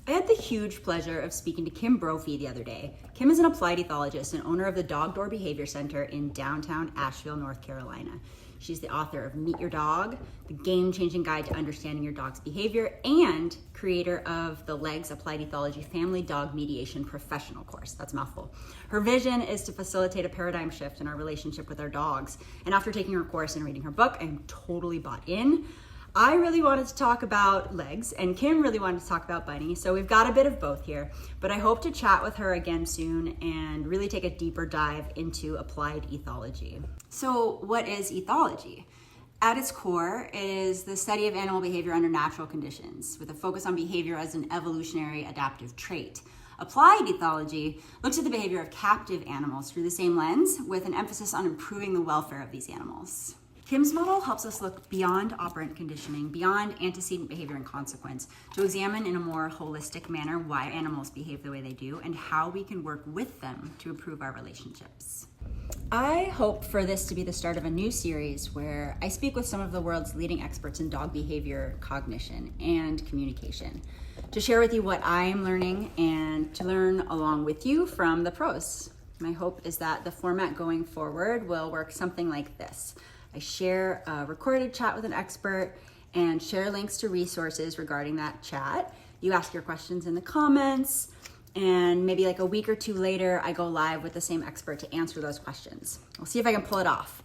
I had the huge pleasure of speaking to Kim Brophey the other day. Kim is an applied ethologist and owner of the Dog Door Behavior Center in downtown Asheville, North Carolina. She's the author of Meet Your Dog, the game-changing guide to understanding your dog's behavior, and creator of the L.E.G.S Applied Ethology Family Dog Mediation Professional course. That's a mouthful. Her vision is to facilitate a paradigm shift in our relationship with our dogs. And after taking her course and reading her book, I'm totally bought in. I really wanted to talk about L.E.G.S, and Kim really wanted to talk about Bunny, so we've got a bit of both here, but I hope to chat with her again soon and really take a deeper dive into applied ethology. So what is ethology? At its core, it is the study of animal behavior under natural conditions, with a focus on behavior as an evolutionary adaptive trait. Applied ethology looks at the behavior of captive animals through the same lens, with an emphasis on improving the welfare of these animals. Kim's model helps us look beyond operant conditioning, beyond antecedent behavior and consequence, to examine in a more holistic manner why animals behave the way they do and how we can work with them to improve our relationships. I hope for this to be the start of a new series where I speak with some of the world's leading experts in dog behavior, cognition, and communication to share with you what I'm learning and to learn along with you from the pros. My hope is that the format going forward will work something like this. I share a recorded chat with an expert and share links to resources regarding that chat. You ask your questions in the comments, and maybe like a week or two later, I go live with the same expert to answer those questions. We'll see if I can pull it off.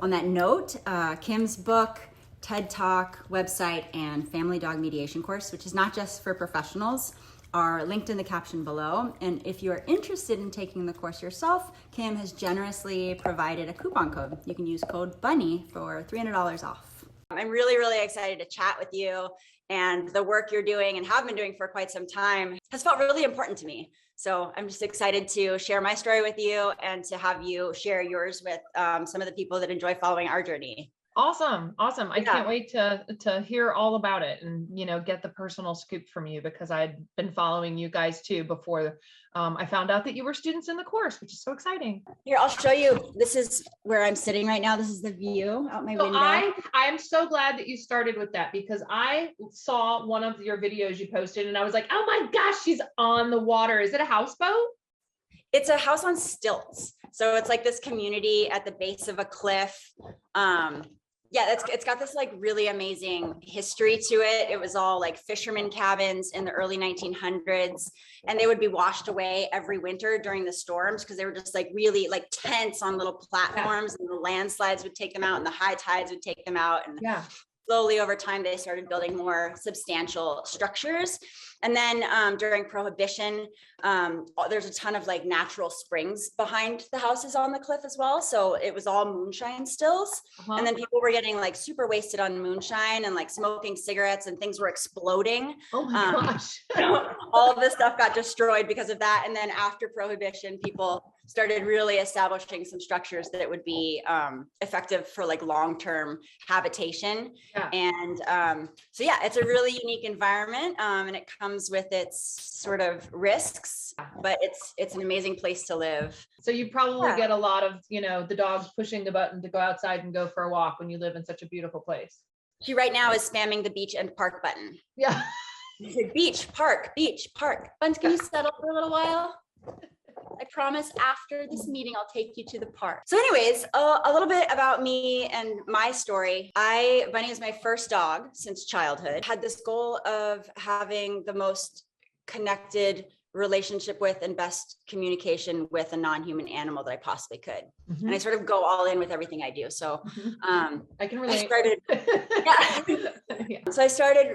On that note, Kim's book, TED Talk, website, and Family Dog Mediation course, which is not just for professionals, are linked in the caption below. And if you're interested in taking the course yourself, Kim has generously provided a coupon code. You can use code BUNNY for $300 off. I'm really, really excited to chat with you, and the work you're doing and have been doing for quite some time has felt really important to me. So I'm just excited to share my story with you and to have you share yours with some of the people that enjoy following our journey. Awesome. I can't wait to hear all about it and, get the personal scoop from you, because I'd been following you guys too before I found out that you were students in the course, which is so exciting. Here, I'll show you. This is where I'm sitting right now. This is the view out my window. I'm so glad that you started with that, because I saw one of your videos you posted and I was like, oh my gosh, she's on the water. Is it a houseboat? It's a house on stilts. So it's like this community at the base of a cliff. It's got this like really amazing history to it. It was all like fishermen cabins in the early 1900s, and they would be washed away every winter during the storms because they were just like really like tents on little platforms, and the landslides would take them out and the high tides would take them out. And slowly over time, they started building more substantial structures. And then during Prohibition, there's a ton of like natural springs behind the houses on the cliff as well. So it was all moonshine stills. And then people were getting like super wasted on moonshine and like smoking cigarettes, and things were exploding. Oh my gosh. All of this stuff got destroyed because of that. And then after Prohibition, people started really establishing some structures that would be effective for like long-term habitation. And it's a really unique environment, and it comes with its sort of risks, but it's an amazing place to live. So you probably get a lot of, the dogs pushing the button to go outside and go for a walk when you live in such a beautiful place. She right now is spamming the beach and park button. Yeah. Beach, park, Buns, can you settle for a little while? I promise after this meeting, I'll take you to the park. So anyways, a little bit about me and my story. Bunny is my first dog since childhood. Had this goal of having the most connected relationship with and best communication with a non-human animal that I possibly could. And I sort of go all in with everything I do. So I can relate. So I started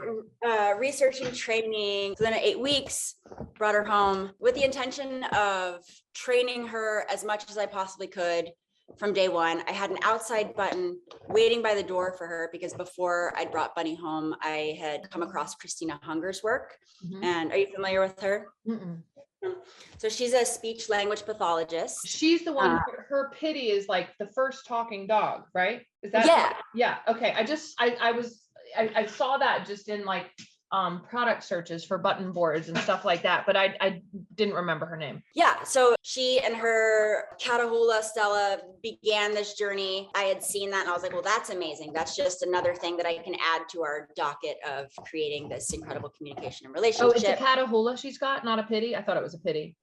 researching training. So then at 8 weeks, brought her home with the intention of training her as much as I possibly could from day one. I had an outside button waiting by the door for her because before I brought Bunny home, I had come across Christina Hunger's work. And are you familiar with her? So she's a speech language pathologist. She's the one, her Pity is like the first talking dog, right? Is that? Yeah. Okay. I saw that just in like product searches for button boards and stuff like that, but I didn't remember her name. Yeah, so she and her Catahoula, Stella, began this journey. I had seen that and I was like, well, that's amazing. That's just another thing that I can add to our docket of creating this incredible communication and relationship. Oh, it's a Catahoula she's got, not a pity? I thought it was a pity.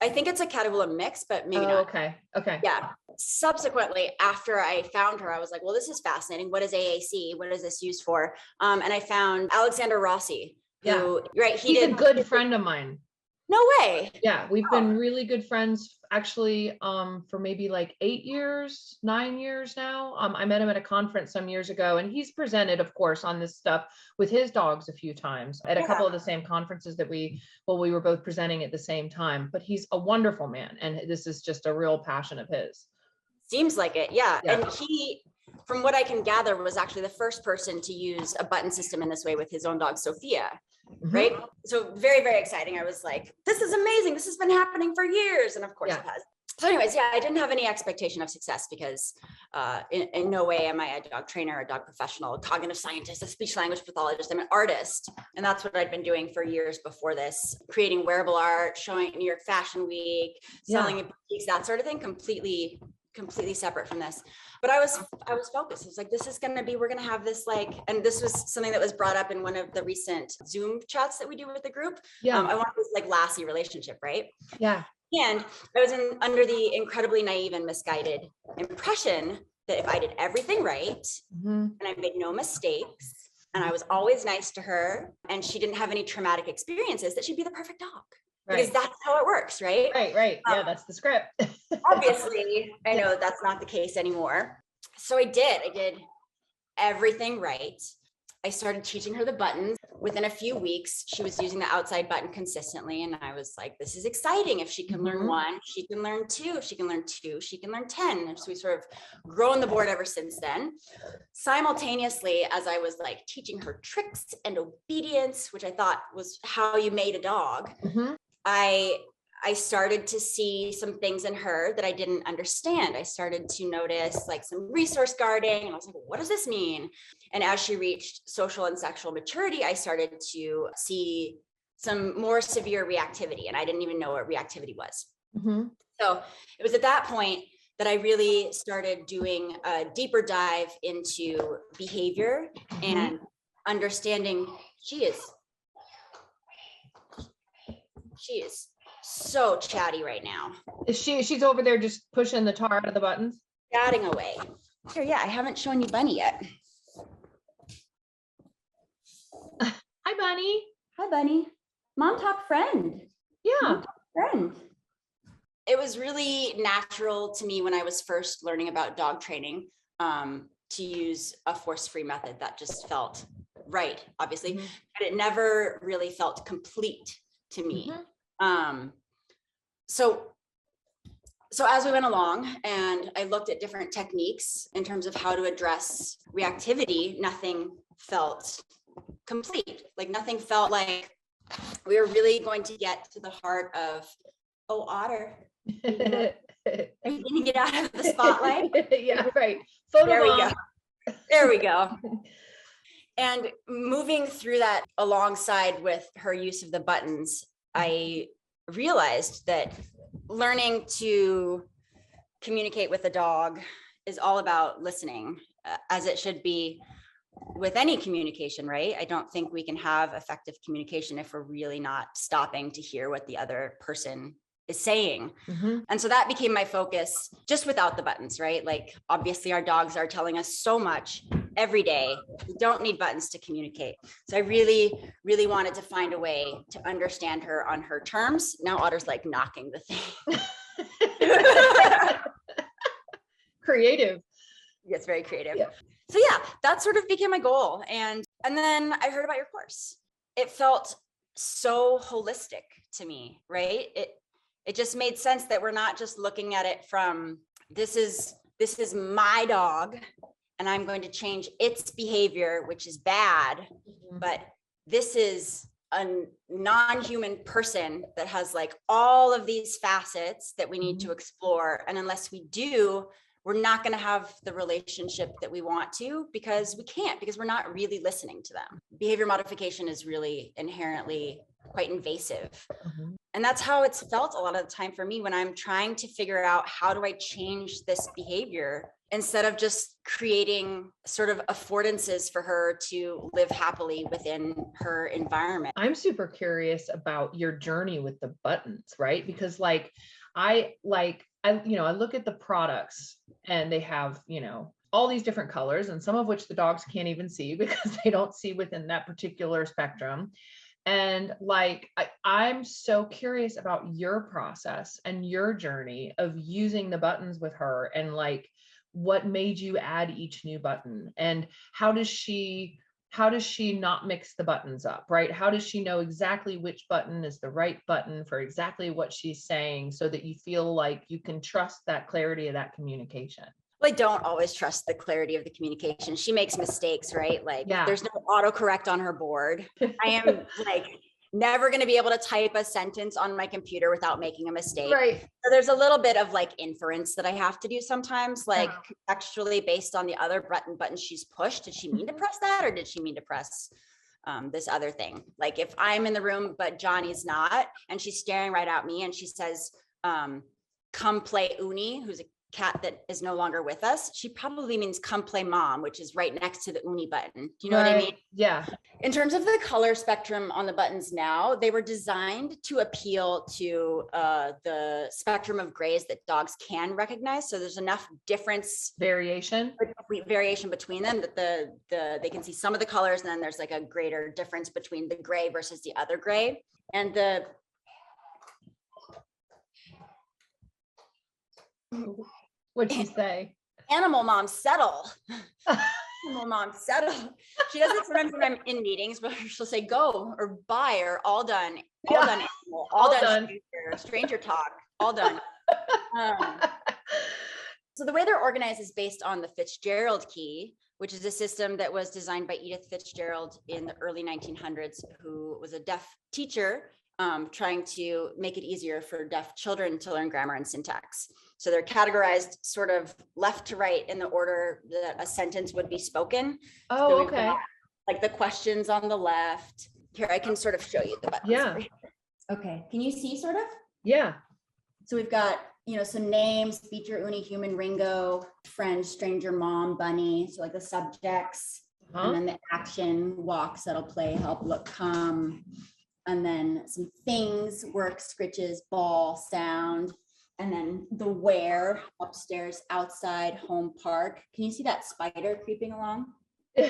I think it's a Catahoula mix, but maybe not. Okay. Okay. Yeah. Subsequently, after I found her, I was like, well, this is fascinating. What is AAC? What is this used for? And I found Alexander Rossi, who, right. He's a good friend of mine. No way. Yeah. We've been really good friends actually, for maybe like 9 years now. I met him at a conference some years ago, and he's presented, of course, on this stuff with his dogs a few times at a couple of the same conferences that we were both presenting at the same time, but he's a wonderful man. And this is just a real passion of his. Seems like it. Yeah. And he, from what I can gather, was actually the first person to use a button system in this way with his own dog, Sophia. Right. So very, very exciting. I was like, this is amazing. This has been happening for years. And of course it has. So anyways, I didn't have any expectation of success because in no way am I a dog trainer, a dog professional, a cognitive scientist, a speech language pathologist. I'm an artist. And that's what I'd been doing for years before this, creating wearable art, showing at New York Fashion Week, selling in boutiques, that sort of thing, completely separate from this. But I was focused. I was like, this is going to be, we're going to have this and this was something that was brought up in one of the recent Zoom chats that we do with the group. I want this Lassie relationship, right? Yeah. And I was under the incredibly naive and misguided impression that if I did everything right and I made no mistakes and I was always nice to her and she didn't have any traumatic experiences, that she'd be the perfect dog. Right. Because that's how it works, right? Right. Yeah, that's the script. Obviously, I know that's not the case anymore. So I did everything right. I started teaching her the buttons. Within a few weeks, she was using the outside button consistently. And I was like, this is exciting. If she can learn 1, she can learn 2. If she can learn 2, she can learn 10. And so we sort of grown the board ever since then. Simultaneously, as I was teaching her tricks and obedience, which I thought was how you made a dog, I started to see some things in her that I didn't understand. I started to notice some resource guarding, and I was like, what does this mean? And as she reached social and sexual maturity, I started to see some more severe reactivity, and I didn't even know what reactivity was. So it was at that point that I really started doing a deeper dive into behavior and understanding she is so chatty right now. She's over there just pushing the tar out of the buttons? Chatting away. Here, I haven't shown you Bunny yet. Hi, Bunny. Hi, Bunny. Mom talk friend. Yeah. Mom talk friend. It was really natural to me when I was first learning about dog training to use a force-free method that just felt right, obviously, but it never really felt complete to me. So as we went along and I looked at different techniques in terms of how to address reactivity, nothing felt complete. Nothing felt like we were really going to get to the heart of, Otter, are you going to get out of the spotlight? Yeah, right. There we go. And moving through that alongside with her use of the buttons, I realized that learning to communicate with a dog is all about listening, as it should be with any communication, right? I don't think we can have effective communication if we're really not stopping to hear what the other person is saying. And so that became my focus, just without the buttons, right? Obviously our dogs are telling us so much every day. We don't need buttons to communicate. So I really, really wanted to find a way to understand her on her terms. Now Otter's knocking the thing. Creative. Yes, very creative. Yeah. So that sort of became my goal. And then I heard about your course. It felt so holistic to me, right? It just made sense that we're not just looking at it from this is my dog and I'm going to change its behavior, which is bad, but this is a non-human person that has all of these facets that we need to explore. And unless we do, we're not going to have the relationship that we want to, because we can't, because we're not really listening to them. Behavior modification is really inherently quite invasive. And that's how it's felt a lot of the time for me when I'm trying to figure out, how do I change this behavior instead of just creating sort of affordances for her to live happily within her environment. I'm super curious about your journey with the buttons, right? Because I look at the products and they have, all these different colors, and some of which the dogs can't even see because they don't see within that particular spectrum. And I'm so curious about your process and your journey of using the buttons with her, and what made you add each new button, and how does she not mix the buttons up, right? How does she know exactly which button is the right button for exactly what she's saying, so that you feel like you can trust that clarity of that communication? Well, I don't always trust the clarity of the communication. She makes mistakes, right? There's no autocorrect on her board. I am never going to be able to type a sentence on my computer without making a mistake. Right. So there's a little bit of inference that I have to do sometimes, contextually based on the other buttons she's pushed. Did she mean to press that, or did she mean to press this other thing? If I'm in the room, but Johnny's not, and she's staring right at me and she says, come play Uni, who's a cat that is no longer with us, she probably means come play mom, which is right next to the Uni button. Do you know what I mean? Yeah. In terms of the color spectrum on the buttons now, they were designed to appeal to the spectrum of grays that dogs can recognize. So there's enough variation between them that they can see some of the colors, and then there's a greater difference between the gray versus the other gray. And What'd she say? Animal mom, settle. Animal mom, settle. She does it sometimes when I'm in meetings, but she'll say go or bye or all done. All done, animal. All done. Stranger talk. All done. So the way they're organized is based on the Fitzgerald key, which is a system that was designed by Edith Fitzgerald in the early 1900s, who was a deaf teacher trying to make it easier for deaf children to learn grammar and syntax. So they're categorized sort of left to right in the order that a sentence would be spoken. Oh, so okay. The questions on the left. Here, I can sort of show you the buttons. Yeah. Okay. Can you see sort of? Yeah. So we've got, some names: feature, Uni, human, Ringo, friend, stranger, mom, bunny. So the subjects, and then the action: walk, settle, play, help, look, come. And then some things: work, scritches, ball, sound. And then the where: upstairs, outside, home, park. Can you see that spider creeping along?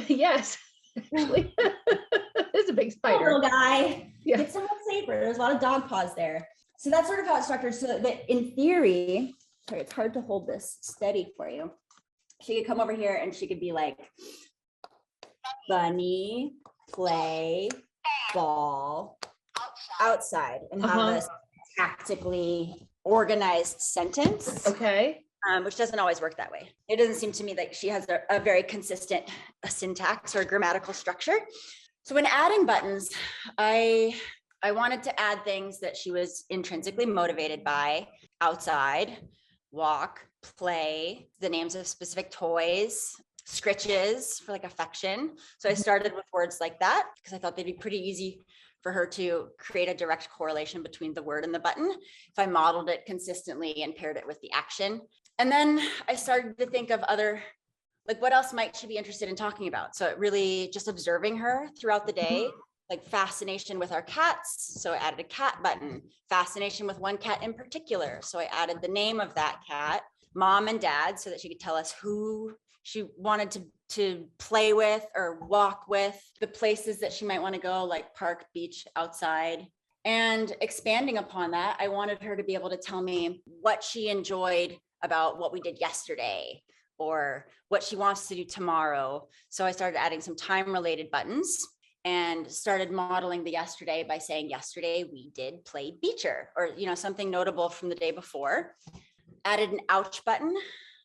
Yes, actually. It's a big spider. Little guy. Yeah. It's somewhat safer. There's a lot of dog paws there. So that's sort of how it's structured. So that in theory, sorry, it's hard to hold this steady for you. She could come over here and she could be like, bunny, play, ball, outside, and have this tactically organized sentence. Okay. Which doesn't always work that way. It doesn't seem to me like she has a very consistent syntax or grammatical structure. So when adding buttons, I wanted to add things that she was intrinsically motivated by: outside, walk, play, the names of specific toys, scritches for affection. So I started with words like that because I thought they'd be pretty easy for her to create a direct correlation between the word and the button if I modeled it consistently and paired it with the action. And then I started to think of other, what else might she be interested in talking about? So it really just observing her throughout the day, fascination with our cats. So I added a cat button. Fascination with one cat in particular. So I added the name of that cat, mom and dad, so that she could tell us who she wanted to play with or walk with, the places that she might want to go, like park, beach, outside. And expanding upon that, I wanted her to be able to tell me what she enjoyed about what we did yesterday, or what she wants to do tomorrow. So I started adding some time-related buttons and started modeling the yesterday by saying, yesterday we did play beacher, or something notable from the day before. Added an ouch button,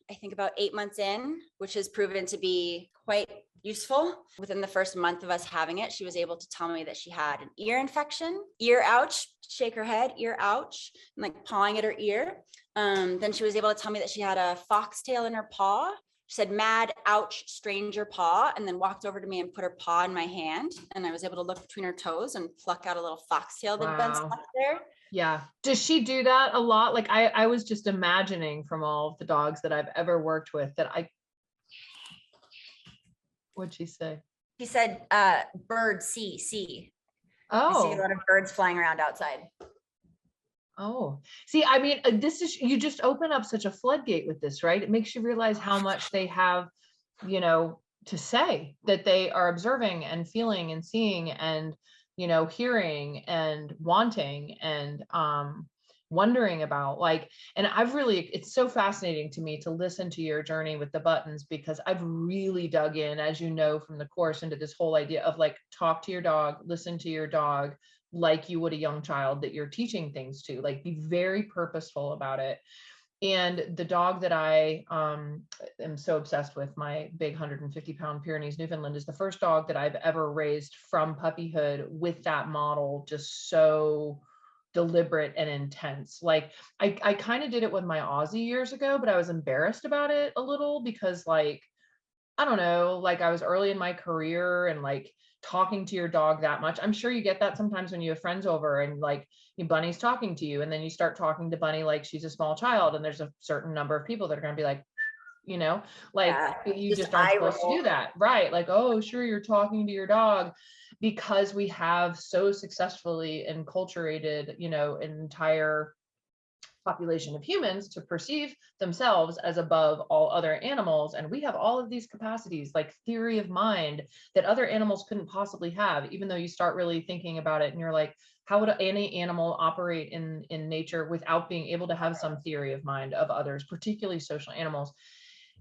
I think about 8 months in, which has proven to be quite useful. Within the first month of us having it, she was able to tell me that she had an ear infection, ear ouch, shake her head, ear ouch, and like pawing at her ear. Then she was able to tell me that she had a foxtail in her paw. She said, mad, ouch, stranger paw, and then walked over to me and put her paw in my hand. And I was able to look between her toes and pluck out a little foxtail that had been stuck there. Yeah. Does she do that a lot? Like I was just imagining from all of the dogs that I've ever worked with that what'd she say? She said, bird, see. Oh. I see a lot of birds flying around outside. Oh, see, I mean, you just open up such a floodgate with this, right? It makes you realize how much they have, to say that they are observing and feeling and seeing and, hearing and wanting and, wondering about, like, and it's so fascinating to me to listen to your journey with the buttons, because I've really dug in, as you know, from the course, into this whole idea of like, talk to your dog, listen to your dog, like you would a young child that you're teaching things to, like, be very purposeful about it. And the dog that I am so obsessed with, my big 150-pound Pyrenees Newfoundland, is the first dog that I've ever raised from puppyhood with that model, just so deliberate and intense. Like I kind of did it with my Aussie years ago, but I was embarrassed about it a little because, like, I don't know, like I was early in my career, and like talking to your dog that much. I'm sure you get that sometimes when you have friends over and like Bunny's talking to you, and then you start talking to Bunny like she's a small child, and there's a certain number of people that are going to be like, like, you just aren't supposed to do that. Right. Like, oh, sure, you're talking to your dog, because we have so successfully enculturated, an entire population of humans to perceive themselves as above all other animals. And we have all of these capacities, like theory of mind, that other animals couldn't possibly have, even though you start really thinking about it and you're like, how would any animal operate in nature without being able to have some theory of mind of others, particularly social animals?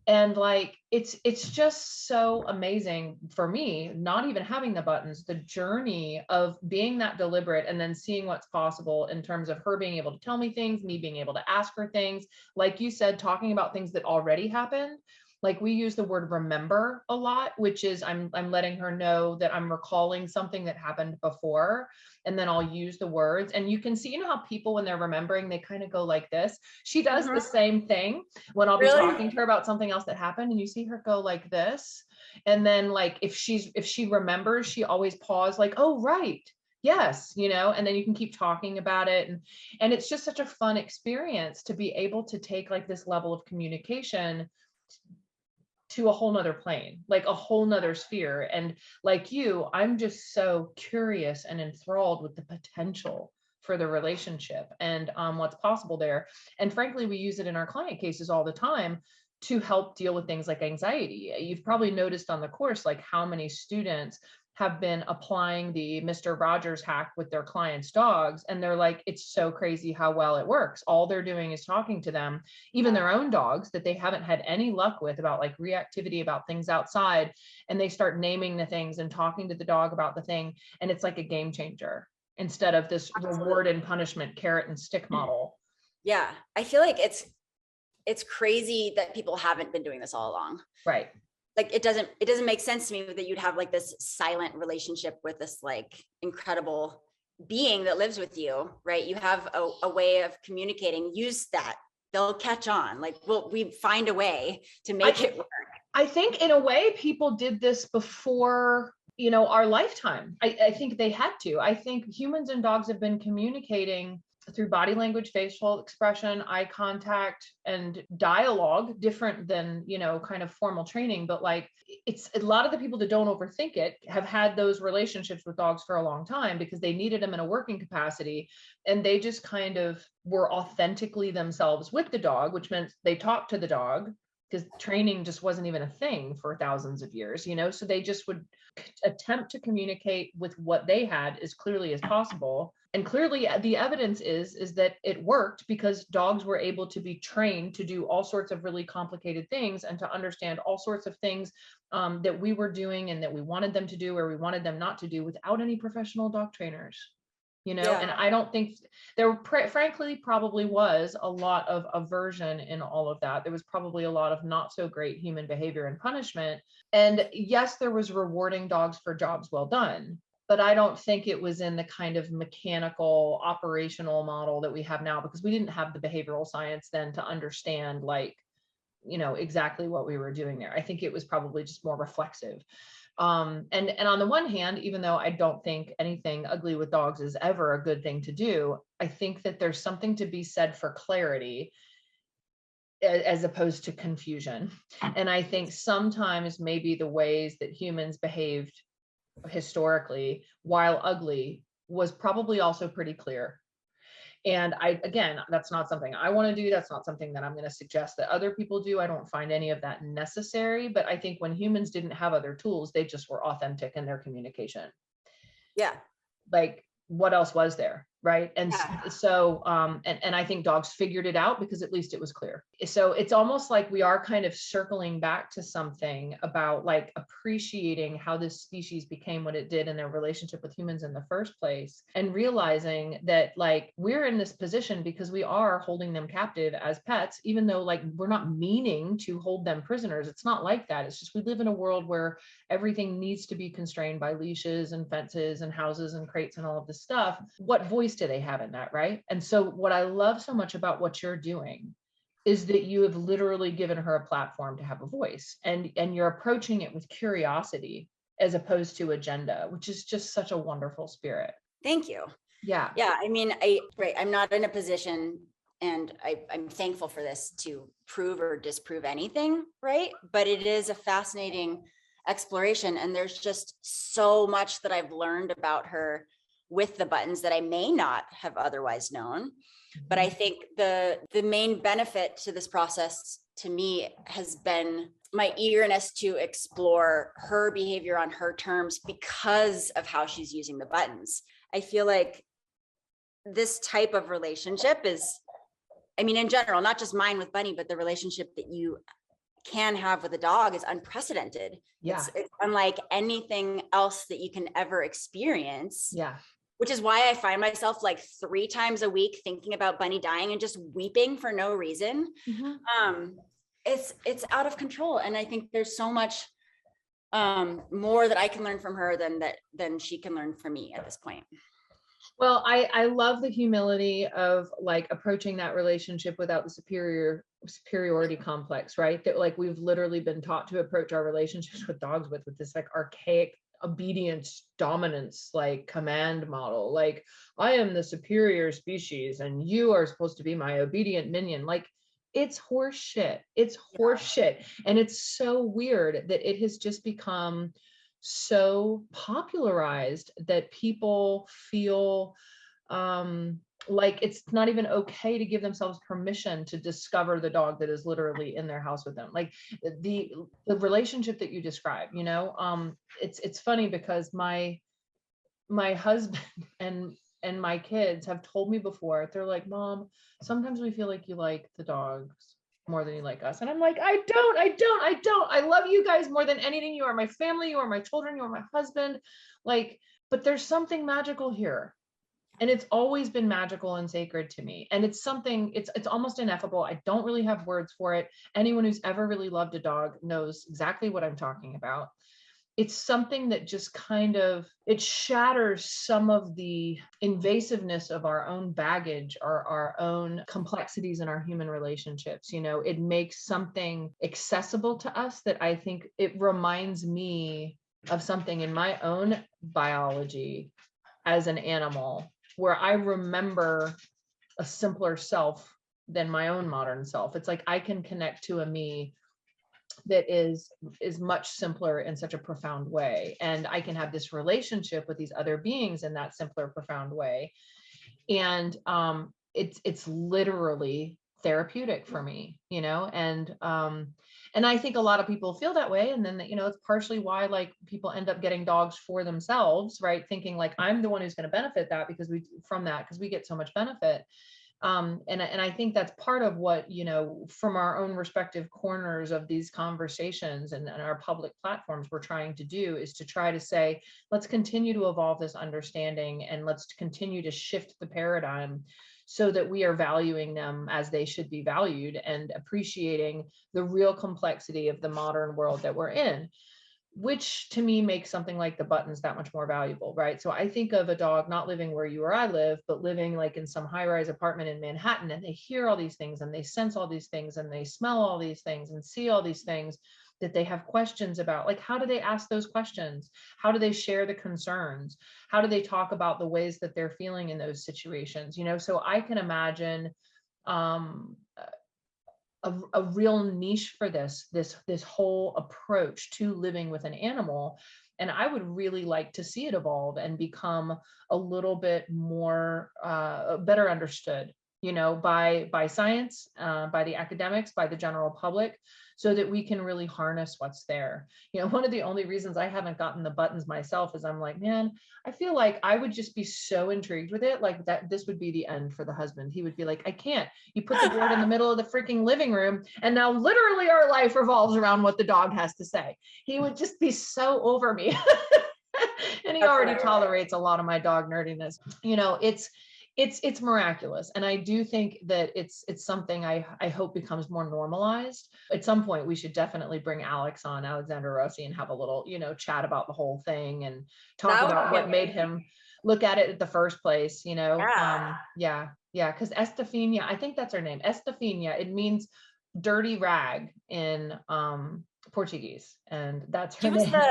And like, it's just so amazing for me, not even having the buttons, the journey of being that deliberate and then seeing what's possible in terms of her being able to tell me things, me being able to ask her things. Like you said, talking about things that already happened. Like we use the word remember a lot, which is I'm letting her know that I'm recalling something that happened before, and then I'll use the words. And you can see, how people, when they're remembering, they kind of go like this. She does the same thing when I'll be talking to her about something else that happened, and you see her go like this. And then like if she remembers, she always pause like, oh, right. Yes, and then you can keep talking about it. And it's just such a fun experience to be able to take like this level of communication to a whole nother plane, like a whole nother sphere. And like you, I'm just so curious and enthralled with the potential for the relationship and what's possible there. And frankly, we use it in our client cases all the time to help deal with things like anxiety. You've probably noticed on the course, like how many students have been applying the Mr. Rogers hack with their clients' dogs. And they're like, it's so crazy how well it works. All they're doing is talking to them, even their own dogs that they haven't had any luck with, about like reactivity, about things outside. And they start naming the things and talking to the dog about the thing. And it's like a game changer instead of this reward and punishment, carrot and stick model. Yeah. I feel like it's crazy that people haven't been doing this all along. Right. Like it doesn't make sense to me that you'd have like this silent relationship with this like incredible being that lives with you, right? You have a way of communicating. Use that. They'll catch on. Like, we find a way to make it work. I think in a way people did this before, our lifetime. I think they had to. I think humans and dogs have been communicating through body language, facial expression, eye contact, and dialogue, different than, kind of formal training. But like, it's a lot of the people that don't overthink it have had those relationships with dogs for a long time because they needed them in a working capacity. And they just kind of were authentically themselves with the dog, which meant they talked to the dog, because training just wasn't even a thing for thousands of years, so they just would attempt to communicate with what they had as clearly as possible. And clearly the evidence is that it worked, because dogs were able to be trained to do all sorts of really complicated things and to understand all sorts of things that we were doing and that we wanted them to do or we wanted them not to do without any professional dog trainers. And I don't think there frankly probably was a lot of aversion in all of that. There was probably a lot of not so great human behavior and punishment. And yes, there was rewarding dogs for jobs well done, but I don't think it was in the kind of mechanical operational model that we have now, because we didn't have the behavioral science then to understand exactly what we were doing there. I think it was probably just more reflexive. And on the one hand, even though I don't think anything ugly with dogs is ever a good thing to do, I think that there's something to be said for clarity as opposed to confusion. And I think sometimes maybe the ways that humans behaved historically, while ugly, was probably also pretty clear. And again, that's not something I want to do. That's not something that I'm going to suggest that other people do. I don't find any of that necessary. But I think when humans didn't have other tools, they just were authentic in their communication. Yeah. Like, what else was there? Right. And so, and I think dogs figured it out because at least it was clear. So it's almost like we are kind of circling back to something about like appreciating how this species became what it did in their relationship with humans in the first place, and realizing that like we're in this position because we are holding them captive as pets, even though like we're not meaning to hold them prisoners. It's not like that. It's just we live in a world where everything needs to be constrained by leashes and fences and houses and crates and all of this stuff. What voice do they have in that, right? And so what I love so much about what you're doing is that you have literally given her a platform to have a voice, and you're approaching it with curiosity as opposed to agenda, which is just such a wonderful spirit. Thank you. Yeah. I mean, I'm not in a position, and I'm thankful for this, to prove or disprove anything, right? But it is a fascinating exploration, and there's just so much that I've learned about her with the buttons that I may not have otherwise known. But I think the main benefit to this process to me has been my eagerness to explore her behavior on her terms because of how she's using the buttons. I feel like this type of relationship is, I mean, in general, not just mine with Bunny, but the relationship that you can have with a dog is unprecedented. Yeah. It's unlike anything else that you can ever experience. Yeah. Which is why I find myself like 3 times a week thinking about Bunny dying and just weeping for no reason. Mm-hmm. It's out of control. And I think there's so much more that I can learn from her than she can learn from me at this point. Well, I love the humility of like approaching that relationship without the superiority complex, right? That like we've literally been taught to approach our relationships with dogs with this like archaic obedience, dominance, like command model. Like, I am the superior species and you are supposed to be my obedient minion. Like, it's horse shit. It's horse shit. And it's so weird that it has just become so popularized that people feel like it's not even okay to give themselves permission to discover the dog that is literally in their house with them. Like the relationship that you describe, it's funny because my husband and my kids have told me before, they're like, Mom, sometimes we feel like you like the dogs more than you like us. And I'm like, I don't. I love you guys more than anything. You are my family, you are my children, you are my husband. Like, but there's something magical here. And it's always been magical and sacred to me. And it's something, it's almost ineffable. I don't really have words for it. Anyone who's ever really loved a dog knows exactly what I'm talking about. It's something that just kind of, it shatters some of the invasiveness of our own baggage or our own complexities in our human relationships. It makes something accessible to us that I think it reminds me of something in my own biology as an animal, where I remember a simpler self than my own modern self. It's like I can connect to a me that is much simpler in such a profound way. And I can have this relationship with these other beings in that simpler, profound way. And it's literally therapeutic for me, and I think a lot of people feel that way. And then, it's partially why like people end up getting dogs for themselves, right? Thinking like, I'm the one who's going to benefit because we get so much benefit. And I think that's part of what, from our own respective corners of these conversations and our public platforms, we're trying to do is to try to say, let's continue to evolve this understanding and let's continue to shift the paradigm so that we are valuing them as they should be valued and appreciating the real complexity of the modern world that we're in, which to me makes something like the buttons that much more valuable, right? So I think of a dog not living where you or I live, but living like in some high-rise apartment in Manhattan, and they hear all these things and they sense all these things and they smell all these things and see all these things that they have questions about. Like, how do they ask those questions? How do they share the concerns? How do they talk about the ways that they're feeling in those situations? So I can imagine a real niche for this whole approach to living with an animal. And I would really like to see it evolve and become a little bit more better understood, by science, by the academics, by the general public, so that we can really harness what's there. One of the only reasons I haven't gotten the buttons myself is I'm like, man, I feel like I would just be so intrigued with it. Like that, this would be the end for the husband. He would be like, I can't, you put the board in the middle of the freaking living room. And now literally our life revolves around what the dog has to say. He would just be so over me. And he already tolerates a lot of my dog nerdiness. It's miraculous. And I do think that it's something I hope becomes more normalized. At some point, we should definitely bring Alexander Rossi, and have a little, chat about the whole thing and talk about what made him look at it at the first place, Yeah. Because Estefania, I think that's her name. Estefania, it means dirty rag in Portuguese. And that's her name. She was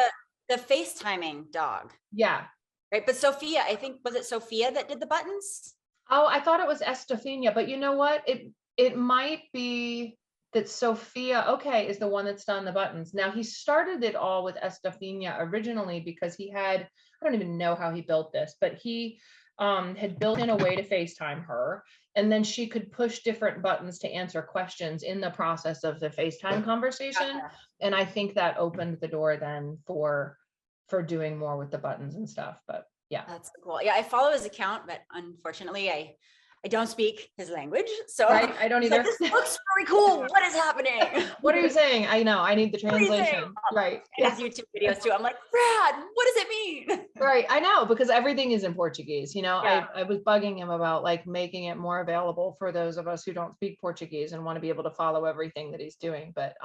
the FaceTiming dog. Yeah. Right. But Sophia, I think, was it Sophia that did the buttons? Oh, I thought it was Estefania, but you know what? It might be that Sophia, is the one that's done the buttons. Now, he started it all with Estefania originally because he had, I don't even know how he built this, but he had built in a way to FaceTime her. And then she could push different buttons to answer questions in the process of the FaceTime conversation. Okay. And I think that opened the door then for doing more with the buttons and stuff. But yeah, that's cool. Yeah, I follow his account, but unfortunately I don't speak his language, so right, I don't either. Like, this looks really cool. What is happening? What are you saying? I know, I need the translation. Right. His YouTube videos too. I'm like, Brad, what does it mean? Right, I know, because everything is in Portuguese. Yeah. I was bugging him about like making it more available for those of us who don't speak Portuguese and want to be able to follow everything that he's doing. But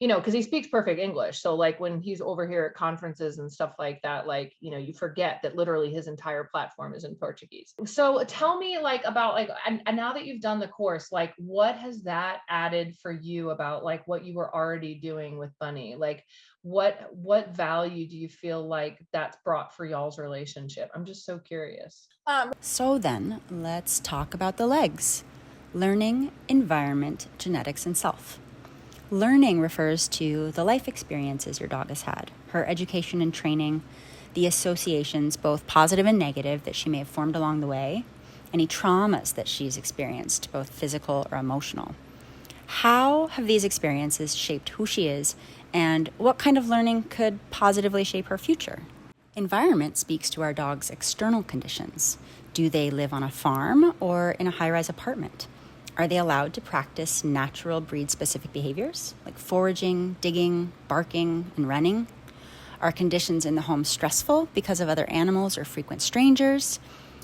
because he speaks perfect English. So like when he's over here at conferences and stuff like that, like, you forget that literally his entire platform is in Portuguese. So tell me like about like, and now that you've done the course, like what has that added for you about like what you were already doing with Bunny? Like what value do you feel like that's brought for y'all's relationship? I'm just so curious. So then let's talk about the legs: learning, environment, genetics, and self. Learning refers to the life experiences your dog has had, her education and training, the associations, both positive and negative, that she may have formed along the way, any traumas that she's experienced, both physical or emotional. How have these experiences shaped who she is, and what kind of learning could positively shape her future? Environment speaks to our dog's external conditions. Do they live on a farm or in a high-rise apartment? Are they allowed to practice natural breed-specific behaviors like foraging, digging, barking, and running? Are conditions in the home stressful because of other animals or frequent strangers?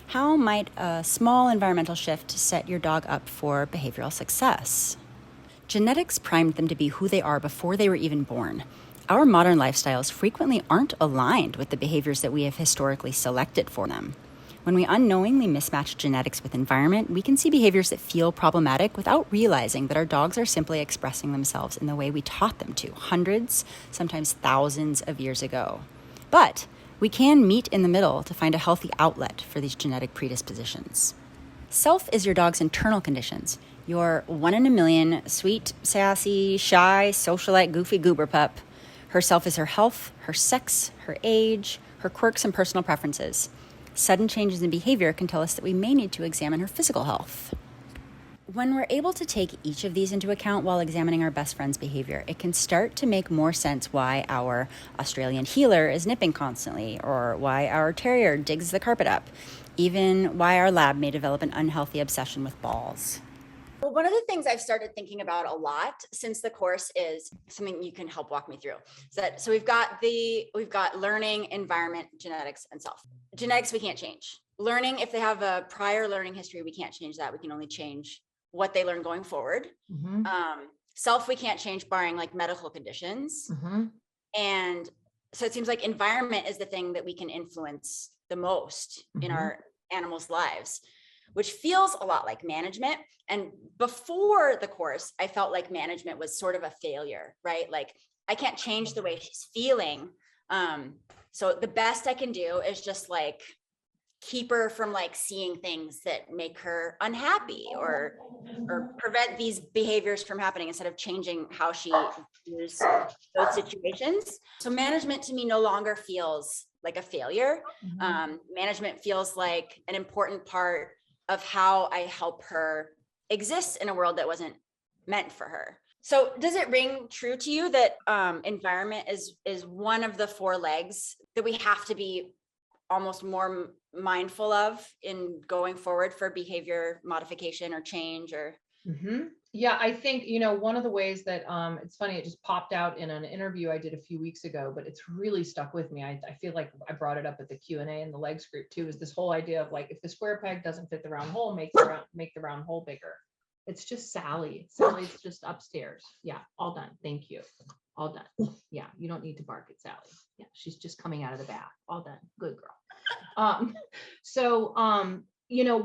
How might a small environmental shift set your dog up for behavioral success? Genetics primed them to be who they are before they were even born. Our modern lifestyles frequently aren't aligned with the behaviors that we have historically selected for them. When we unknowingly mismatch genetics with environment, we can see behaviors that feel problematic without realizing that our dogs are simply expressing themselves in the way we taught them to hundreds, sometimes thousands of years ago. But we can meet in the middle to find a healthy outlet for these genetic predispositions. Self is your dog's internal conditions. Your 1 in a million, sweet, sassy, shy, socialite, goofy goober pup. Her self is her health, her sex, her age, her quirks and personal preferences. Sudden changes in behavior can tell us that we may need to examine her physical health. When we're able to take each of these into account while examining our best friend's behavior, it can start to make more sense why our Australian heeler is nipping constantly, or why our terrier digs the carpet up. even why our lab may develop an unhealthy obsession with balls. Well, one of the things I've started thinking about a lot since the course is something you can help walk me through. So we've got learning, environment, genetics, and self. Genetics we can't change. Learning, if they have a prior learning history, we can't change that. We can only change what they learn going forward. Self we can't change barring like medical conditions. And so it seems like environment is the thing that we can influence the most in our animals' lives, which feels a lot like management. And before the course, I felt like management was sort of a failure, right? Like I can't change the way she's feeling. So the best I can do is just like keep her from like seeing things that make her unhappy or prevent these behaviors from happening instead of changing how she views those situations. So management to me no longer feels like a failure. Management feels like an important part of how I help her exist in a world that wasn't meant for her. So does it ring true to you that environment is one of the 4 legs that we have to be almost more mindful of in going forward for behavior modification or change or? Yeah, I think, you know, one of the ways that it's funny, it just popped out in an interview I did a few weeks ago, but it's really stuck with me. I feel like I brought it up at the Q&A in the L.E.G.S group too, is this whole idea of like, if the square peg doesn't fit the round hole, make the round hole bigger. It's just Sally. Sally's just upstairs. Yeah, all done. Thank you. All done. Yeah, you don't need to bark at Sally. Yeah, she's just coming out of the bath. All done. Good girl. You know,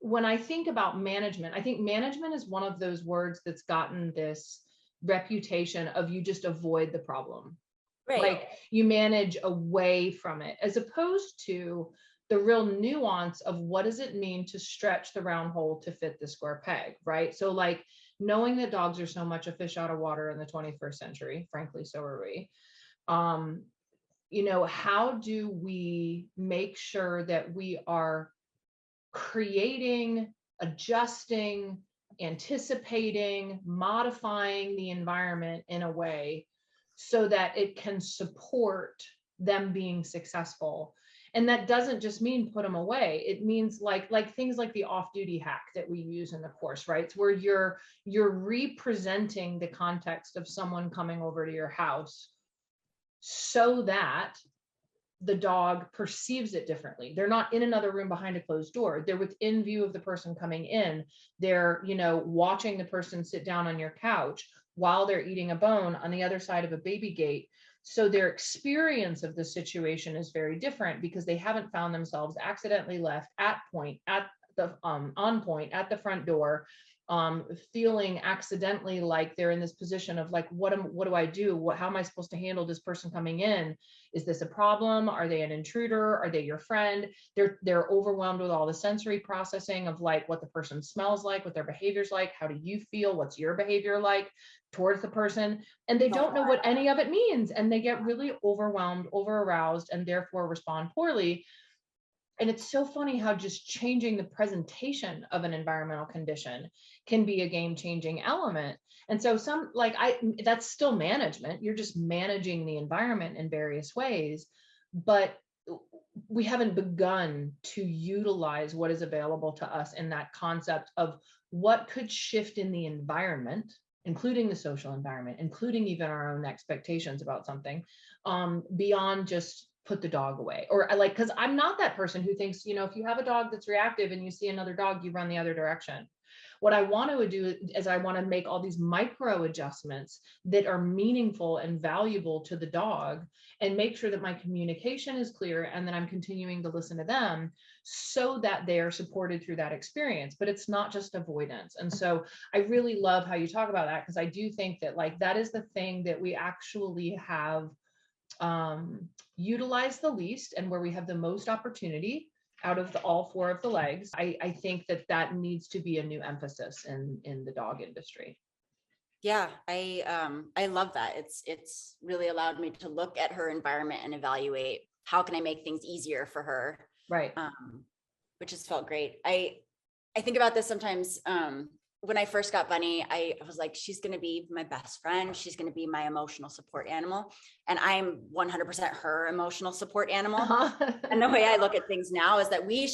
when I think about management, I think management is one of those words that's gotten this reputation of you just avoid the problem. Right. Like you manage away from it, as opposed to the real nuance of what does it mean to stretch the round hole to fit the square peg, right? So like knowing that dogs are so much a fish out of water in the 21st century, frankly, so are we. You know, how do we make sure that we are creating, adjusting, anticipating, modifying the environment in a way so that it can support them being successful? And that doesn't just mean put them away. It means like things like the off-duty hack that we use in the course, right? It's where you're representing the context of someone coming over to your house so that the dog perceives it differently. They're not in another room behind a closed door. They're within view of the person coming in. They're, you know, watching the person sit down on your couch while they're eating a bone on the other side of a baby gate. So their experience of the situation is very different because they haven't found themselves accidentally left on point at the front door, feeling accidentally like they're in this position of like, what do I do? How am I supposed to handle this person coming in? Is this a problem? Are they an intruder? Are they your friend? They're overwhelmed with all the sensory processing of like what the person smells like, what their behavior's like. How do you feel? What's your behavior like towards the person? And they don't know what any of it means. And they get really overwhelmed, over aroused, and therefore respond poorly. And it's so funny how just changing the presentation of an environmental condition can be a game-changing element. And so that's still management. You're just managing the environment in various ways, but we haven't begun to utilize what is available to us in that concept of what could shift in the environment, including the social environment, including even our own expectations about something, beyond just put the dog away. Or because I'm not that person who thinks, you know, if you have a dog that's reactive and you see another dog, you run the other direction. What I want to do is I want to make all these micro adjustments that are meaningful and valuable to the dog and make sure that my communication is clear and that I'm continuing to listen to them so that they are supported through that experience. But it's not just avoidance. And so I really love how you talk about that, because I do think that like that is the thing that we actually have utilized the least and where we have the most opportunity out of all 4 of the legs. I think that needs to be a new emphasis in the dog industry. Yeah, I love that. It's really allowed me to look at her environment and evaluate how can I make things easier for her. Right. Which has felt great. I think about this sometimes. when I first got Bunny, I was like, she's going to be my best friend. She's going to be my emotional support animal. And I'm 100% her emotional support animal. And the way I look at things now is that we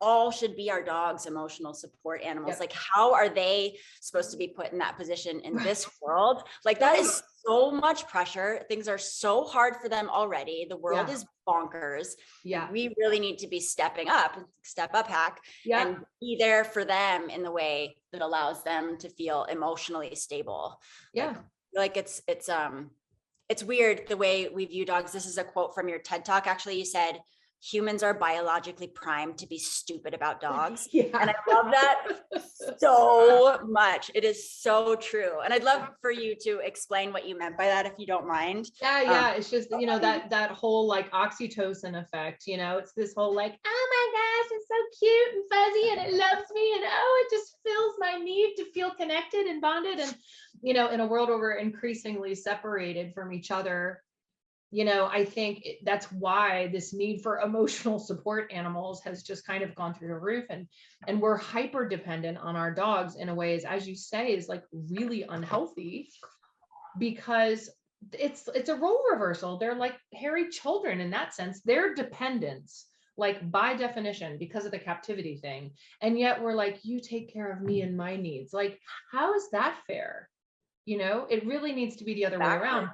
all should be our dog's emotional support animals. Yep. Like, how are they supposed to be put in that position in this world? Like, that is so much pressure. Things are so hard for them already. The world is bonkers. Yeah. We really need to be stepping up, step up, hack, and be there for them in the way that allows them to feel emotionally stable. Yeah. Like it's weird the way we view dogs. This is a quote from your TED Talk. Actually, you said, humans are biologically primed to be stupid about dogs. And I love that so much. It is so true. And I'd love for you to explain what you meant by that, if you don't mind. Yeah. It's just, that whole like oxytocin effect, it's this whole like, oh my gosh, it's so cute and fuzzy and it loves me. And it just fills my need to feel connected and bonded. And, in a world where we're increasingly separated from each other, I think that's why this need for emotional support animals has just kind of gone through the roof, and we're hyper dependent on our dogs in a way, as you say, is like really unhealthy, because it's a role reversal. They're like hairy children in that sense. They're dependents, like by definition, because of the captivity thing. And yet we're like, you take care of me and my needs. Like, how is that fair? It really needs to be the other way around.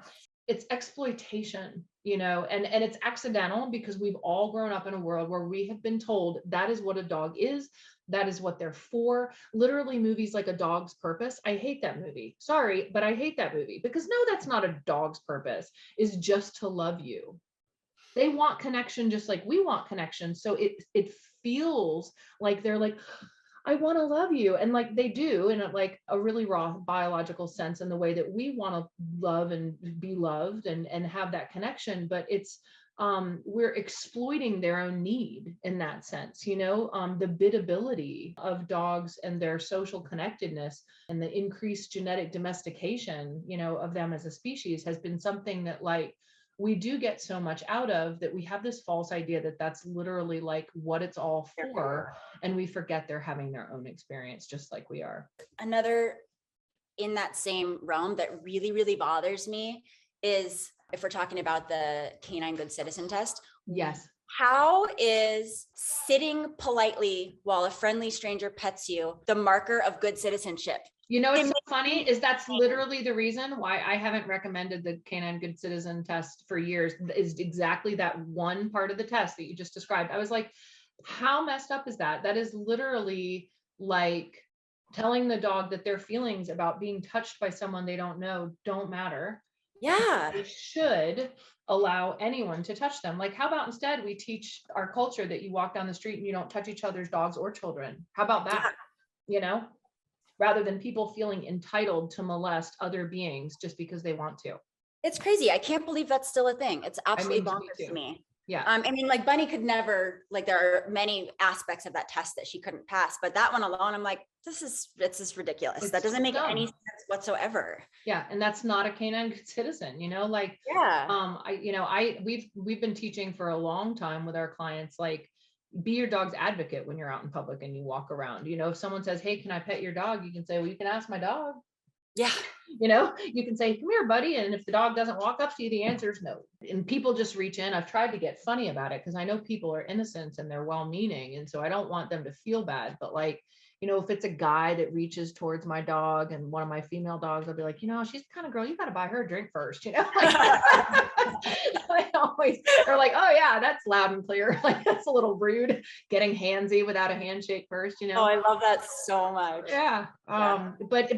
It's exploitation, and it's accidental, because we've all grown up in a world where we have been told that is what a dog is. That is what they're for. Literally, movies like A Dog's Purpose. I hate that movie. Sorry, but I hate that movie, because no, that's not a dog's purpose, is just to love you. They want connection just like we want connection. So it feels like they're like, I want to love you. And like they do in a really raw biological sense, in the way that we want to love and be loved and have that connection. But it's, we're exploiting their own need in that sense, the biddability of dogs and their social connectedness and the increased genetic domestication, of them as a species has been something that we do get so much out of, that we have this false idea that that's literally like what it's all for. And we forget they're having their own experience just like we are. Another in that same realm that really, really bothers me is, if we're talking about the Canine Good Citizen test. Yes. How is sitting politely while a friendly stranger pets you the marker of good citizenship? What's so funny is that's literally the reason why I haven't recommended the Canine Good Citizen test for years, is exactly that one part of the test that you just described. I was like, how messed up is that? That is literally like telling the dog that their feelings about being touched by someone they don't know don't matter. Yeah. They should allow anyone to touch them. Like, how about instead we teach our culture that you walk down the street and you don't touch each other's dogs or children? How about that? Rather than people feeling entitled to molest other beings just because they want to. It's crazy. I can't believe that's still a thing. It's absolutely bonkers to me. Yeah. Like Bunny could never, there are many aspects of that test that she couldn't pass, but that one alone, I'm like, this is ridiculous. That doesn't make any sense whatsoever. Yeah. And that's not a Canine Good Citizen, we've been teaching for a long time with our clients, like, be your dog's advocate when you're out in public and you walk around. If someone says, hey, can I pet your dog? You can say, well, you can ask my dog. Yeah. You can say, come here, buddy. And if the dog doesn't walk up to you, the answer is no. And people just reach in. I've tried to get funny about it, because I know people are innocent and they're well-meaning. And so I don't want them to feel bad. But if it's a guy that reaches towards my dog and one of my female dogs, I'll be like, she's the kind of girl, you got to buy her a drink first, I always, they're like, oh yeah, that's loud and clear. Like, that's a little rude, getting handsy without a handshake first, Oh, I love that so much. Yeah. But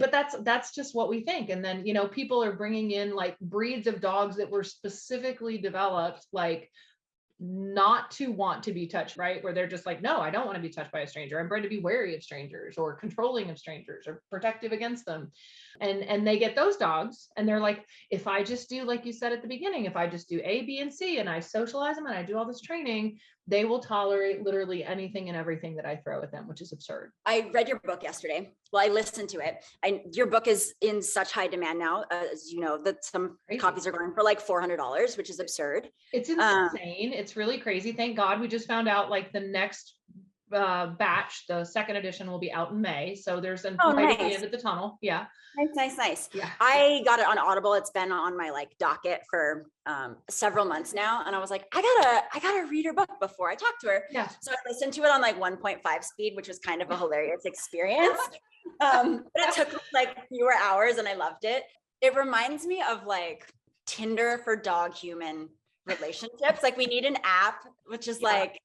that's just what we think. And then, people are bringing in breeds of dogs that were specifically developed, not to want to be touched, right? Where they're just like, no, I don't want to be touched by a stranger. I'm bred to be wary of strangers or controlling of strangers or protective against them. And they get those dogs and they're like, if I just do, like you said at the beginning, if I just do A, B, and C, and I socialize them and I do all this training, they will tolerate literally anything and everything that I throw at them, which is absurd. I read your book yesterday. Well, I listened to it. Your book is in such high demand now, as you know, that some copies are going for $400, which is absurd. It's insane. It's really crazy. Thank God we just found out the next batch. The second edition will be out in May. So there's a Oh, light at the nice. end of the tunnel. Yeah. Nice. Yeah. I got it on Audible. It's been on my like docket for several months now. And I was like, I gotta read her book before I talk to her. Yeah. So I listened to it on like 1.5 speed, which was kind of a hilarious experience. But it took like fewer hours and I loved it. It reminds me of like Tinder for dog human relationships. Like we need an app, which is like,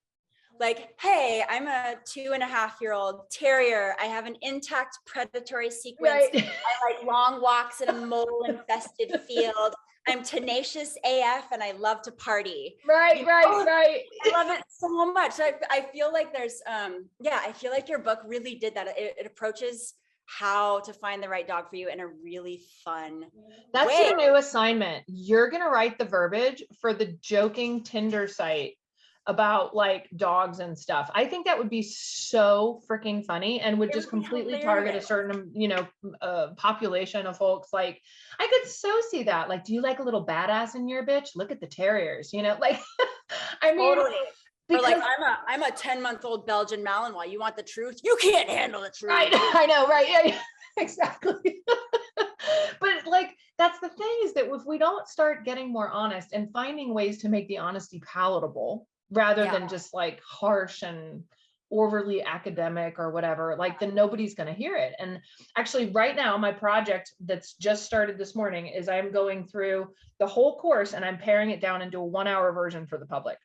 hey, I'm a 2.5-year-old terrier. I have an intact predatory sequence. Right. I like long walks in a mole infested field. I'm tenacious AF and I love to party. Right. I love it so much. I feel like there's, I feel like your book really did that. It approaches how to find the right dog for you in a really fun That's way. your new assignment. You're going to write the verbiage for the joking Tinder site about like dogs and stuff. I think that would be so freaking funny and would just completely target a certain, population of folks. Like I could so see that. Like, do you like a little badass in your bitch? Look at the terriers, like, I mean, totally. because, like I'm a 10-month-old Belgian Malinois. You want the truth? You can't handle the truth. Right. I know. Right. Yeah, exactly. But like, that's the thing is that if we don't start getting more honest and finding ways to make the honesty palatable, rather than just like harsh and overly academic or whatever, like then nobody's going to hear it. And actually right now, my project that's just started this morning is I'm going through the whole course and I'm paring it down into a 1-hour version for the public.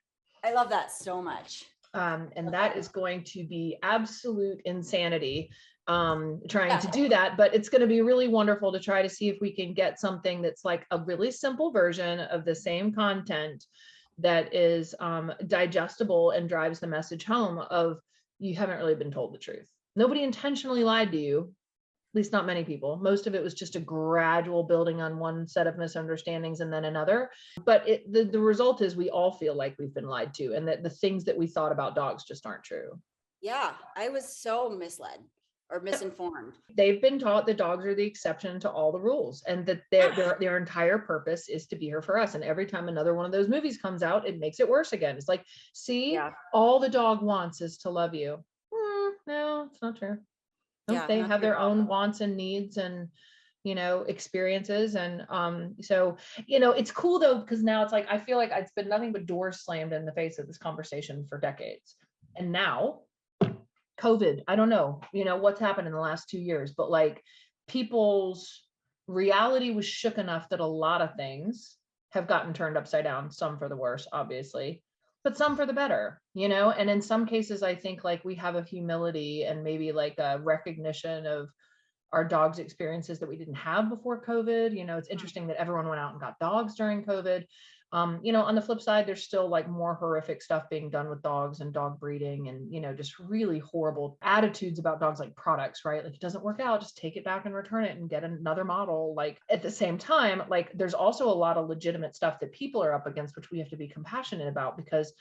I love that so much. And that is going to be absolute insanity, trying to do that, but it's going to be really wonderful to try to see if we can get something that's like a really simple version of the same content that is digestible and drives the message home of you haven't really been told the truth. Nobody intentionally lied to you, at least not many people. Most of it was just a gradual building on one set of misunderstandings and then another. But the result is we all feel like we've been lied to and that the things that we thought about dogs just aren't true. Yeah, I was so misled or misinformed. They've been taught that dogs are the exception to all the rules and that their entire purpose is to be here for us. And every time another one of those movies comes out, it makes it worse again. It's like, see, all the dog wants is to love you. No, it's not true. They have their own wants and needs and, experiences. And so, it's cool though, because now it's like, I feel like it's been nothing but doors slammed in the face of this conversation for decades. And now COVID, I don't know, what's happened in the last 2 years, but like people's reality was shook enough that a lot of things have gotten turned upside down, some for the worse, obviously, but some for the better, and in some cases, I think like we have a humility and maybe like a recognition of our dogs' experiences that we didn't have before COVID. It's interesting that everyone went out and got dogs during COVID. On the flip side, there's still like more horrific stuff being done with dogs and dog breeding and, just really horrible attitudes about dogs like products, right? Like it doesn't work out, just take it back and return it and get another model. Like at the same time, like there's also a lot of legitimate stuff that people are up against, which we have to be compassionate about because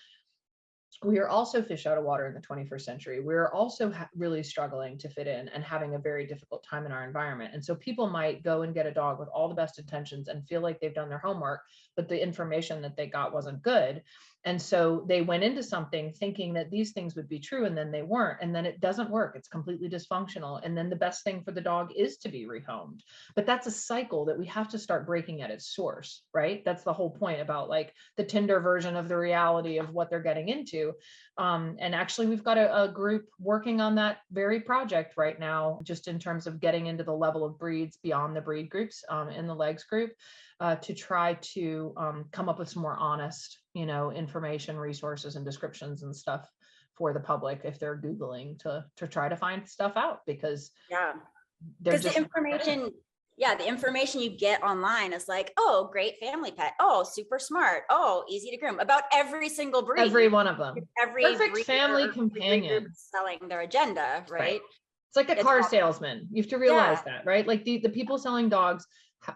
we are also fish out of water in the 21st century. We're also really struggling to fit in and having a very difficult time in our environment. And so people might go and get a dog with all the best intentions and feel like they've done their homework, but the information that they got wasn't good. And so they went into something thinking that these things would be true and then they weren't. And then it doesn't work. It's completely dysfunctional. And then the best thing for the dog is to be rehomed. But that's a cycle that we have to start breaking at its source, right? That's the whole point about like the Tinder version of the reality of what they're getting into. And actually we've got a group working on that very project right now, just in terms of getting into the level of breeds beyond the breed groups in the L.E.G.S group. To try to come up with some more honest, information, resources, and descriptions and stuff for the public if they're Googling to try to find stuff out because the information, the information you get online is like, oh, great family pet, oh, super smart, oh, easy to groom, about every single breed, every one of them, every perfect family companion selling their agenda, right? It's like a car salesman. You have to realize that, right? Like the people selling dogs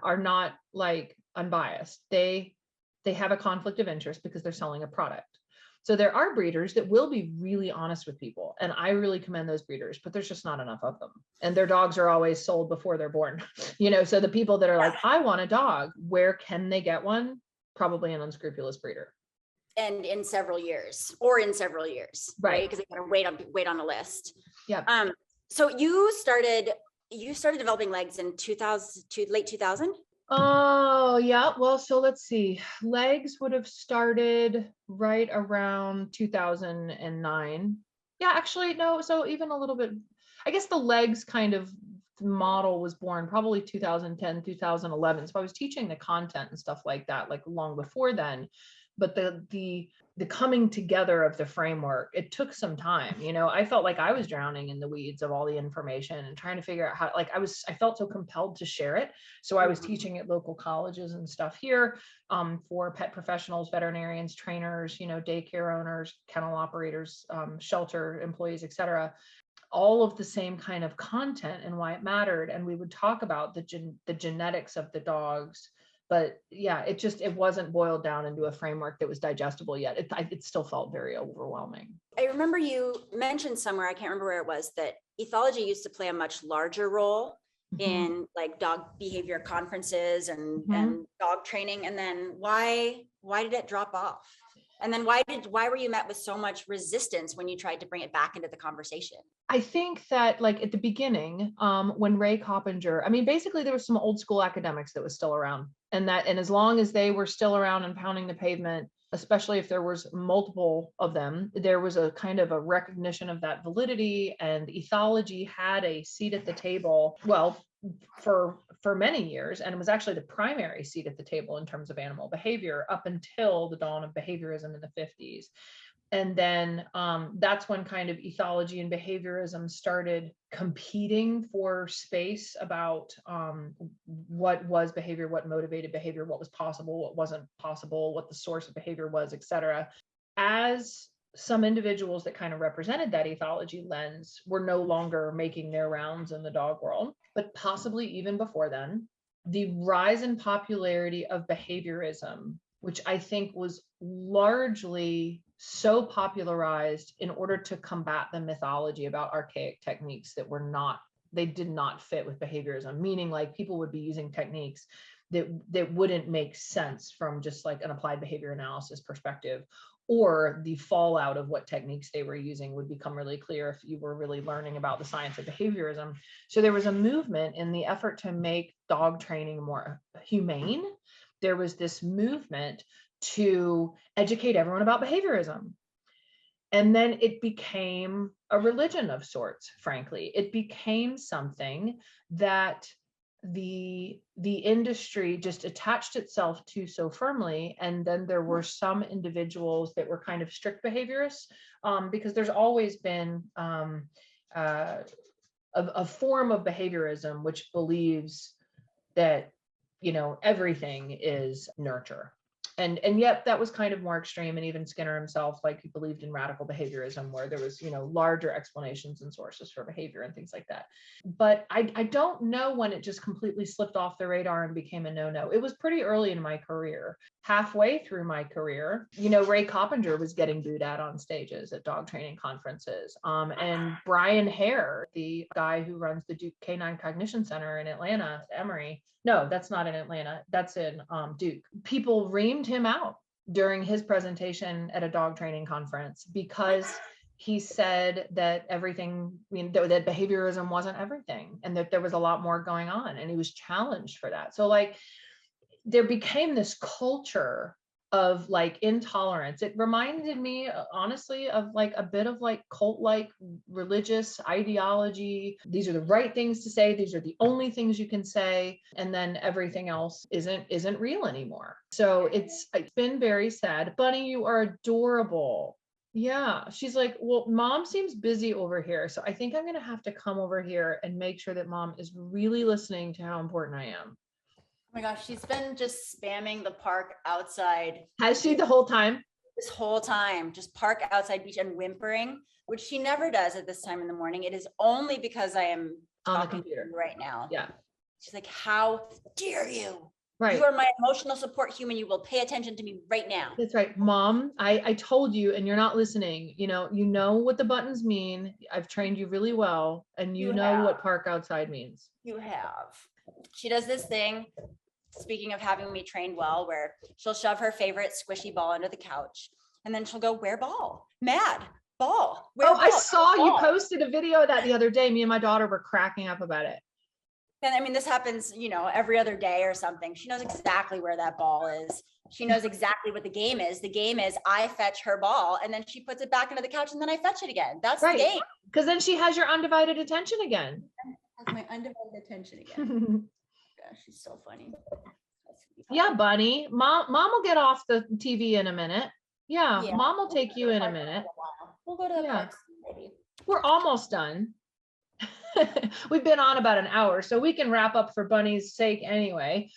are not like unbiased. They have a conflict of interest because they're selling a product. So there are breeders that will be really honest with people. And I really commend those breeders, but there's just not enough of them. And their dogs are always sold before they're born. So the people that are like, I want a dog, where can they get one? Probably an unscrupulous breeder. and in several years, right? Because they gotta wait on a list. Yeah. So you started developing legs in 2000 to late 2000. Oh, yeah. Well, so let's see. L.E.G.S would have started right around 2009. Yeah, actually, no. So even a little bit, I guess the L.E.G.S kind of model was born probably 2010, 2011. So I was teaching the content and stuff like that, like long before then. But the coming together of the framework, it took some time. I felt like I was drowning in the weeds of all the information and trying to figure out how, like I felt so compelled to share it. So I was teaching at local colleges and stuff here for pet professionals, veterinarians, trainers, daycare owners, kennel operators, shelter employees, etc. All of the same kind of content and why it mattered. And we would talk about the genetics of the dogs. But yeah, it wasn't boiled down into a framework that was digestible yet. It still felt very overwhelming. I remember you mentioned somewhere, I can't remember where it was, that ethology used to play a much larger role in like dog behavior conferences and dog training. And then why did it drop off? And then why were you met with so much resistance when you tried to bring it back into the conversation? I think that like at the beginning, when Ray Coppinger, basically there was some old school academics that was still around, and as long as they were still around and pounding the pavement, especially if there was multiple of them, there was a kind of a recognition of that validity, and ethology had a seat at the table. Well, for many years, and it was actually the primary seat at the table in terms of animal behavior up until the dawn of behaviorism in the 50s. And then that's when kind of ethology and behaviorism started competing for space about what was behavior, what motivated behavior, what was possible, what wasn't possible, what the source of behavior was, etc. As some individuals that kind of represented that ethology lens were no longer making their rounds in the dog world, but possibly even before then, the rise in popularity of behaviorism, which I think was largely so popularized in order to combat the mythology about archaic techniques they did not fit with behaviorism, meaning like people would be using techniques that wouldn't make sense from just like an applied behavior analysis perspective, or the fallout of what techniques they were using would become really clear if you were really learning about the science of behaviorism. So there was a movement in the effort to make dog training more humane. There was this movement to educate everyone about behaviorism. And then it became a religion of sorts, frankly. It became something that the industry just attached itself to so firmly. And then there were some individuals that were kind of strict behaviorists, because there's always been a form of behaviorism which believes that everything is nurture. And yet that was kind of more extreme. And even Skinner himself, like he believed in radical behaviorism, where there was, larger explanations and sources for behavior and things like that. But I don't know when it just completely slipped off the radar and became a no-no. It was pretty early in my career. Halfway through my career, Ray Coppinger was getting booed at on stages at dog training conferences. And Brian Hare, the guy who runs the Duke Canine Cognition Center in Atlanta, Emory. No, that's not in Atlanta. That's in Duke. People reamed him out during his presentation at a dog training conference because he said that that behaviorism wasn't everything, and that there was a lot more going on, and he was challenged for that. So like there became this culture of like intolerance. It reminded me honestly of like a bit of like cult-like religious ideology. These are the right things to say. These are the only things you can say. And then everything else isn't real anymore. So it's been very sad. Bunny, you are adorable. Yeah. She's like, well, mom seems busy over here. So I think I'm going to have to come over here and make sure that mom is really listening to how important I am. Oh my gosh, she's been just spamming the park outside. Has she the whole time? This whole time, just park outside beach and whimpering, which she never does at this time in the morning. It is only because I am on the computer right now. Yeah. She's like, how dare you? Right. You are my emotional support human. You will pay attention to me right now. That's right. Mom, I told you, and you're not listening. You know what the buttons mean. I've trained you really well, and you know what park outside means. You have. She does this thing, speaking of having me trained well, where she'll shove her favorite squishy ball under the couch And then she'll go, where ball? Mad, ball. Where Oh, I ball? saw you Ball. posted a video of that the other day. Me and my daughter were cracking up about it. And I mean, this happens, you know, every other day or something. She knows exactly where that ball is. She knows exactly what the game is. The game is I fetch her ball and then she puts it back into the couch and then I fetch it again. That's Right. the game. Because then she has your undivided attention again. Has my undivided attention again. Gosh, she's so funny. Yeah, Bunny. Mom will get off the TV in a minute. Yeah, Mom will take you in a minute. We'll go to the Yeah. park maybe. We're almost done. We've been on about an hour, so we can wrap up for Bunny's sake anyway.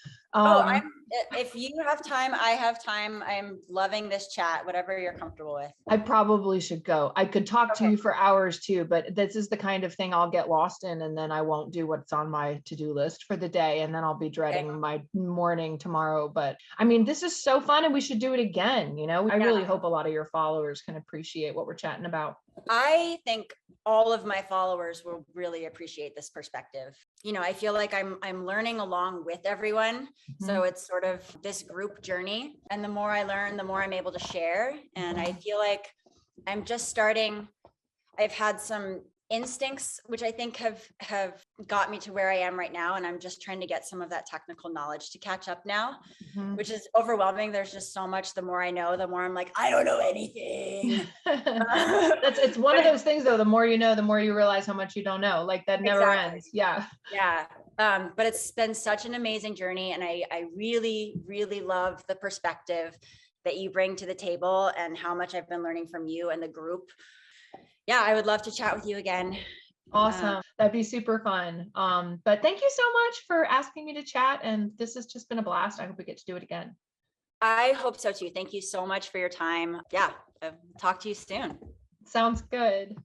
If you have time, I have time. I'm loving this chat, whatever you're comfortable with. I probably should go. I could talk to you for hours too, but this is the kind of thing I'll get lost in, and then I won't do what's on my to-do list for the day, and then I'll be dreading my morning tomorrow. But I mean, this is so fun, and we should do it again. You know, I really hope a lot of your followers can appreciate what we're chatting about. I think all of my followers will really appreciate this perspective. You know, I feel like I'm learning along with everyone. So it's sort of this group journey. And the more I learn, the more I'm able to share. And I feel like I'm just starting. I've had some instincts, which I think have got me to where I am right now. And I'm just trying to get some of that technical knowledge to catch up now, which is overwhelming. There's just so much. The more I know, the more I'm like, I don't know anything. It's one of those things though, the more you know, the more you realize how much you don't know. Like that never ends. Yeah. Yeah. But it's been such an amazing journey. And I really, really love the perspective that you bring to the table and how much I've been learning from you and the group. Yeah, I would love to chat with you again. Awesome. That'd be super fun. But thank you so much for asking me to chat. And this has just been a blast. I hope we get to do it again. I hope so too. Thank you so much for your time. Yeah, I'll talk to you soon. Sounds good.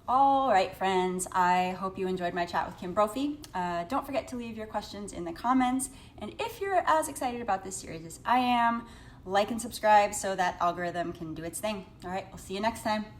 All right, friends, I hope you enjoyed my chat with Kim Brophey. Don't forget to leave your questions in the comments. And if you're as excited about this series as I am, like and subscribe so that algorithm can do its thing. All right, we'll see you next time.